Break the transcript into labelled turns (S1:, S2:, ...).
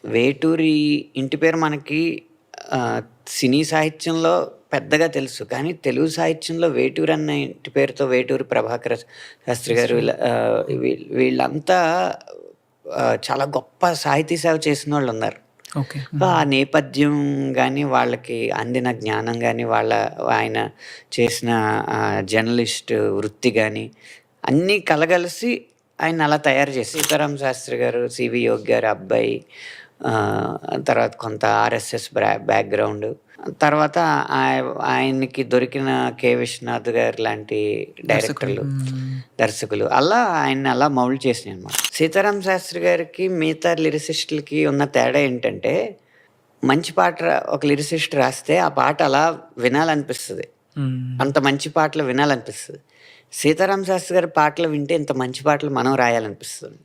S1: వేటూరి ఇంటి పేరు మనకి సినీ సాహిత్యంలో పెద్దగా తెలుసు. కానీ తెలుగు సాహిత్యంలో వేటూరి అన్న ఇంటి పేరుతో వేటూరి ప్రభాకర శాస్త్రి గారు వీళ్ళంతా చాలా గొప్ప సాహితీ సేవ చేసినోళ్ళున్నారు.
S2: ఓకే.
S1: ఆ నేపథ్యం గానీ, వాళ్ళకి అందిన జ్ఞానం గానీ, ఆయన చేసిన జర్నలిస్ట్ వృత్తి గానీ, అన్నీ కలగలిసి ఆయన్ని అలా తయారు చేసి సీతారామ శాస్త్రి గారు, సివి యోగి గారి అబ్బాయి, తర్వాత కొంత ఆర్ఎస్ఎస్ బ్యాక్‌గ్రౌండ్. తర్వాత ఆయనకి దొరికిన కె. విశ్వనాథ్ గారు లాంటి డైరెక్టర్లు, దర్శకులు అలా ఆయన్ని అలా మౌల్డ్ చేసినాయనమాట. సీతారామ శాస్త్రి గారికి మిగతా లిరిసిస్టులకి ఉన్న తేడా ఏంటంటే, మంచి పాట ఒక లిరిసిస్ట్ రాస్తే ఆ పాట అలా వినాలనిపిస్తది. అంత మంచి పాటలు వినాలనిపిస్తది. సీతారామ శాస్త్రి గారి పాటలు వింటే ఇంత మంచి పాటలు మనం రాయాలనిపిస్తుంది.